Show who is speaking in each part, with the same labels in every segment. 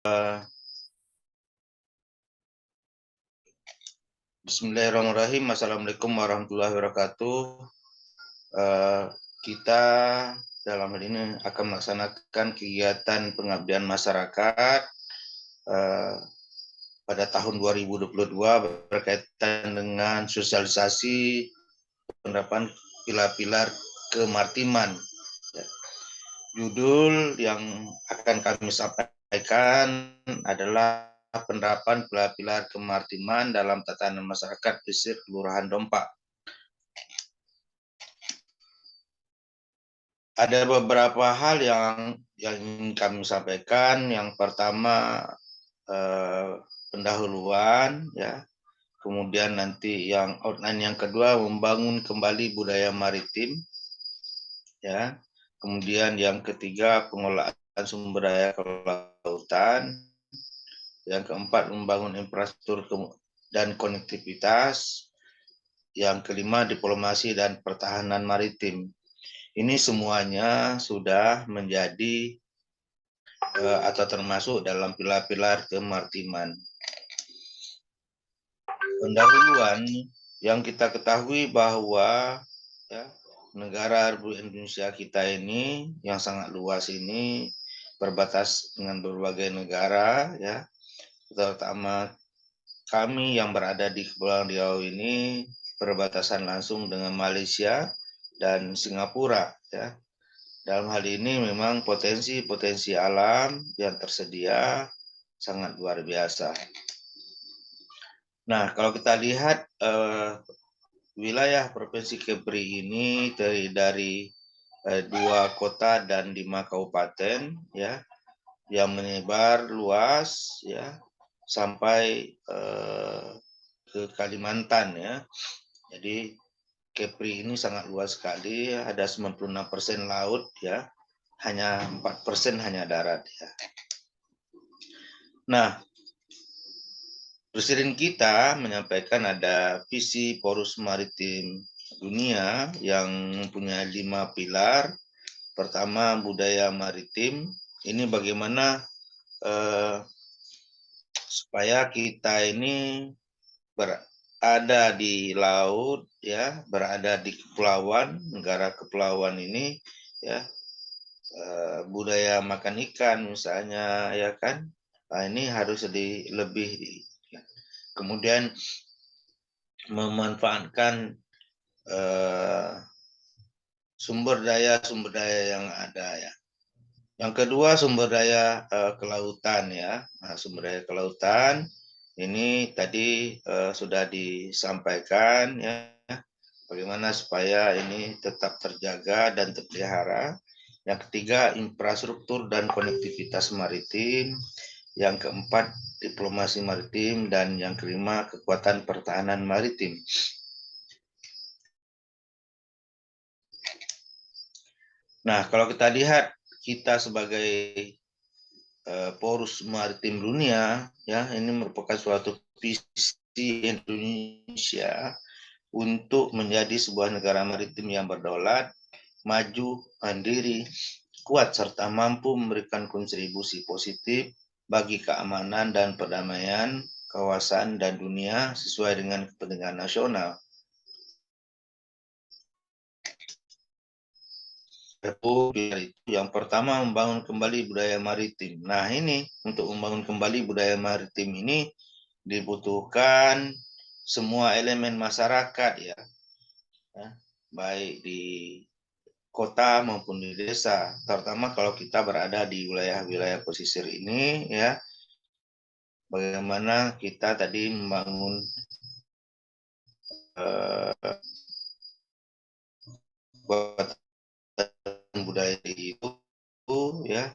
Speaker 1: Bismillahirrahmanirrahim. Assalamualaikum warahmatullahi wabarakatuh. Kita dalam hal ini akan melaksanakan kegiatan pengabdian masyarakat pada tahun 2022 berkaitan dengan sosialisasi penerapan pilar-pilar kemaritiman. Judul yang akan kami sampaikan adalah penerapan pilar-pilar kemaritiman dalam tatanan masyarakat pesisir Kelurahan Dompak. Ada beberapa hal yang ingin kami sampaikan. Yang pertama pendahuluan, ya. Kemudian nanti yang outline yang kedua membangun kembali budaya maritim, ya. Kemudian yang ketiga pengelolaan sumber daya kelautan. Yang keempat membangun infrastruktur dan konektivitas. Yang kelima diplomasi dan pertahanan maritim. Ini semuanya sudah menjadi atau termasuk dalam pilar-pilar kemaritiman. Pendahuluan yang kita ketahui bahwa ya, negara Republik Indonesia kita ini yang sangat luas ini berbatas dengan berbagai negara, ya, terutama kami yang berada di Kepulauan Riau ini berbatasan langsung dengan Malaysia dan Singapura, ya. Dalam hal ini memang potensi alam yang tersedia sangat luar biasa. Nah, kalau kita lihat wilayah Provinsi Kepri ini dari 2 kota dan 5 kabupaten, ya, yang menyebar luas, ya, sampai ke Kalimantan, ya. Jadi Kepri ini sangat luas sekali, ada 96% laut, ya, hanya 4% hanya darat, ya. Nah, Presiden kita menyampaikan ada visi Poros Maritim Dunia yang mempunyai 5 pilar. Pertama, budaya maritim. Ini bagaimana supaya kita ini berada di laut, ya, berada di kepulauan, negara kepulauan ini, ya, budaya makan ikan misalnya, ya kan. Nah, ini harus lebih. Kemudian memanfaatkan sumber daya yang ada, ya. Yang kedua sumber daya kelautan, ya. Nah, sumber daya kelautan ini tadi sudah disampaikan, ya, bagaimana supaya ini tetap terjaga dan terpelihara. Yang ketiga infrastruktur dan konektivitas maritim. Yang keempat diplomasi maritim, dan yang kelima kekuatan pertahanan maritim. Nah, kalau kita lihat kita sebagai Poros Maritim Dunia, ya, ini merupakan suatu visi Indonesia untuk menjadi sebuah negara maritim yang berdaulat, maju, mandiri, kuat, serta mampu memberikan kontribusi positif bagi keamanan dan perdamaian kawasan dan dunia sesuai dengan kepentingan nasional. Yang pertama membangun kembali budaya maritim. Nah, ini untuk membangun kembali budaya maritim ini dibutuhkan semua elemen masyarakat, ya, baik di kota maupun di desa, terutama kalau kita berada di wilayah-wilayah pesisir ini, ya, bagaimana kita tadi membangun budaya itu, ya,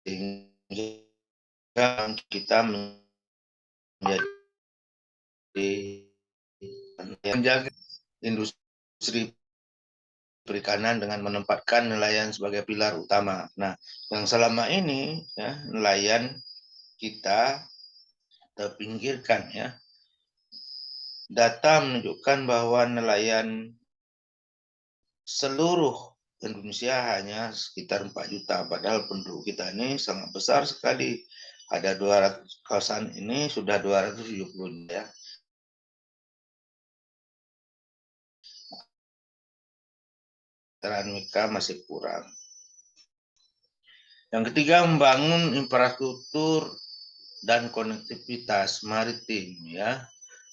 Speaker 1: sehingga kita menjadi menjaga industri perikanan dengan menempatkan nelayan sebagai pilar utama. Nah, yang selama ini, ya, nelayan kita terpinggirkan, ya. Data menunjukkan bahwa nelayan seluruh Indonesia hanya sekitar 4 juta, padahal penduduk kita ini sangat besar sekali. Ada 200 kawasan ini sudah 270 ya. Mereka masih kurang. Yang ketiga, membangun infrastruktur dan konektivitas maritim ya.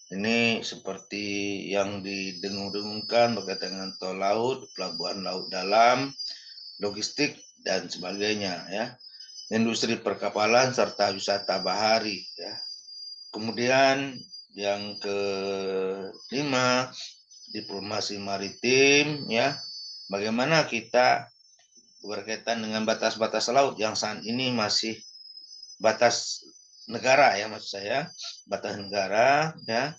Speaker 1: Ini seperti yang didengung-dengungkan berkaitan dengan tol laut, pelabuhan laut dalam, logistik dan sebagainya ya. Industri perkapalan serta wisata bahari ya. Kemudian yang kelima, diplomasi maritim ya. Bagaimana kita berkaitan dengan batas-batas laut yang saat ini masih batas negara ya, maksud saya batas negara ya,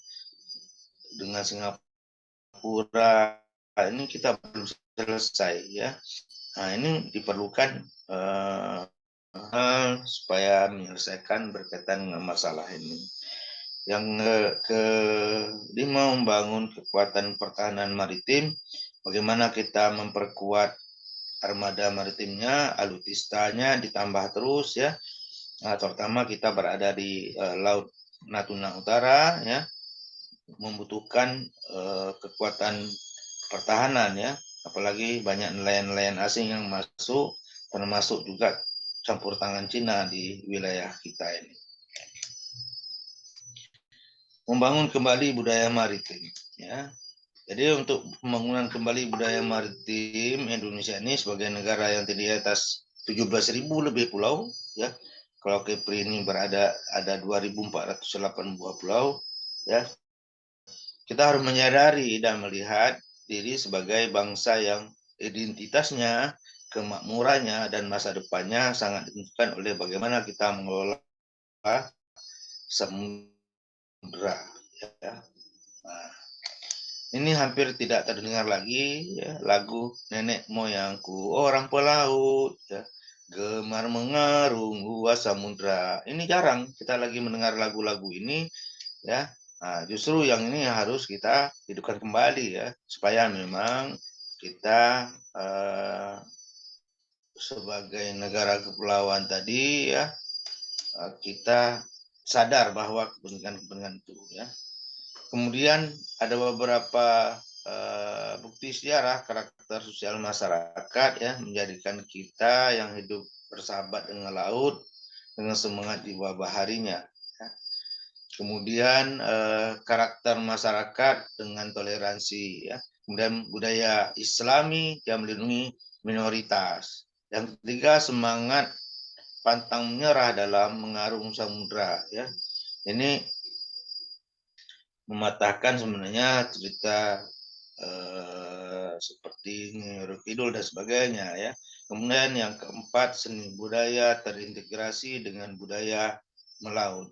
Speaker 1: dengan Singapura ini kita belum selesai ya. Nah ini diperlukan supaya menyelesaikan berkaitan dengan masalah ini. Yang kelima, membangun kekuatan pertahanan maritim. Bagaimana kita memperkuat armada maritimnya, alutistanya ditambah terus ya. Nah, terutama kita berada di Laut Natuna Utara ya, membutuhkan kekuatan pertahanan ya, apalagi banyak nelayan-nelayan asing yang masuk, termasuk juga campur tangan Cina di wilayah kita ini. Membangun kembali budaya maritim ya. Jadi untuk pembangunan kembali budaya maritim Indonesia ini sebagai negara yang terdiri atas 17.000 lebih pulau ya. Kalau Kepri ini ada 2.408 buah pulau ya. Kita harus menyadari dan melihat diri sebagai bangsa yang identitasnya, kemakmurannya dan masa depannya sangat ditentukan oleh bagaimana kita mengelola samudra ya. Nah, ini hampir tidak terdengar lagi ya, lagu nenek moyangku orang pelaut ya, gemar mengarung luas samudra. Ini jarang kita lagi mendengar lagu-lagu ini ya. Nah, justru yang ini harus kita hidupkan kembali ya, supaya memang kita sebagai negara kepulauan tadi ya, kita sadar bahwa kepentingan itu ya. Kemudian ada beberapa bukti sejarah karakter sosial masyarakat ya, menjadikan kita yang hidup bersahabat dengan laut dengan semangat jiwa baharinya. Ya. Kemudian karakter masyarakat dengan toleransi ya. Kemudian budaya Islami yang melindungi minoritas. Yang ketiga, semangat pantang menyerah dalam mengarung samudra ya. Ini mematahkan sebenarnya cerita seperti Nyi Kidul dan sebagainya ya. Kemudian yang keempat, seni budaya terintegrasi dengan budaya melaut.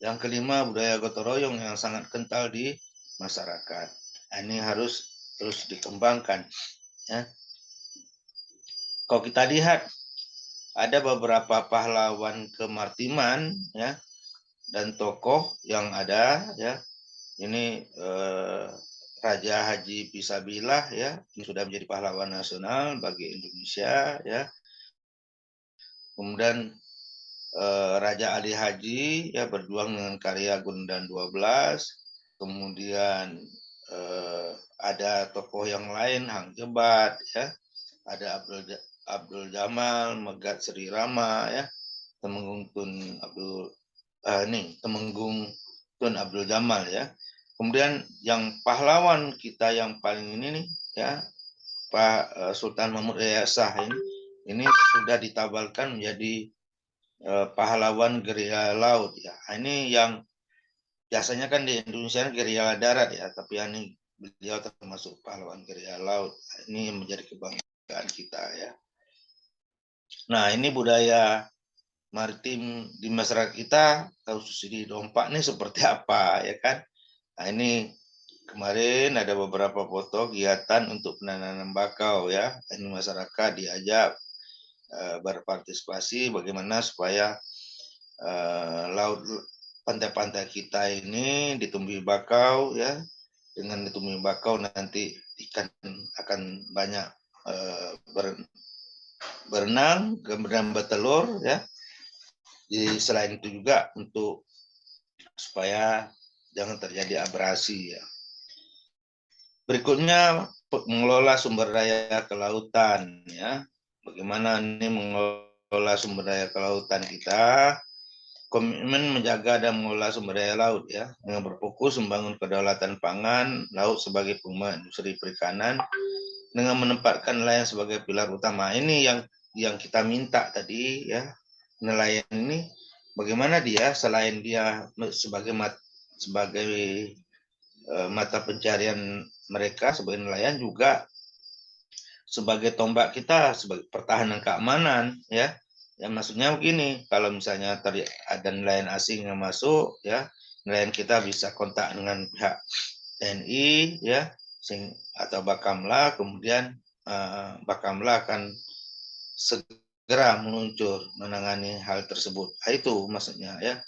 Speaker 1: Yang kelima, budaya gotong royong yang sangat kental di masyarakat. Ini harus terus dikembangkan ya. Kalau kita lihat ada beberapa pahlawan kemaritiman ya dan tokoh yang ada ya. Ini Raja Haji Pisabilah ya, ini sudah menjadi pahlawan nasional bagi Indonesia ya. Kemudian Raja Ali Haji ya, berjuang dengan karya Gondang 12. Kemudian ada tokoh yang lain, Hang Jebat ya, ada Abdul Jamal, Megat Sri Rama ya, Temenggung Tun Abdul Jamal ya. Kemudian yang pahlawan kita yang paling ini nih ya, Pak Sultan Mahmud Reza Shah ini sudah ditabalkan menjadi pahlawan gerilya laut ya. Ini yang biasanya kan di Indonesia gerilya darat ya, tapi ini beliau termasuk pahlawan gerilya laut. Ini yang menjadi kebanggaan kita ya. Nah, ini budaya maritim di masyarakat kita, khusus di Dompak ini seperti apa ya kan? Nah, ini kemarin ada beberapa foto kegiatan untuk penanaman bakau ya. Ini masyarakat diajak berpartisipasi bagaimana supaya laut pantai-pantai kita ini ditumbuhi bakau ya. Dengan ditumbuhi bakau nanti ikan akan banyak berenang, kemudian bertelur ya. Jadi selain itu juga untuk supaya jangan terjadi abrasi ya. Berikutnya mengelola sumber daya kelautan ya. Bagaimana ini mengelola sumber daya kelautan kita? Komitmen menjaga dan mengelola sumber daya laut ya, dengan berfokus membangun kedaulatan pangan laut sebagai pengembangan industri perikanan dengan menempatkan nelayan sebagai pilar utama. Ini yang kita minta tadi ya. Nelayan ini bagaimana dia selain dia sebagai mata pencarian mereka sebagai nelayan juga sebagai tombak kita sebagai pertahanan keamanan ya. Ya maksudnya begini, kalau misalnya tadi ada nelayan asing yang masuk ya, nelayan kita bisa kontak dengan pihak TNI ya, atau Bakamla, kemudian Bakamla akan segera meluncur menangani hal tersebut. Nah, itu maksudnya ya.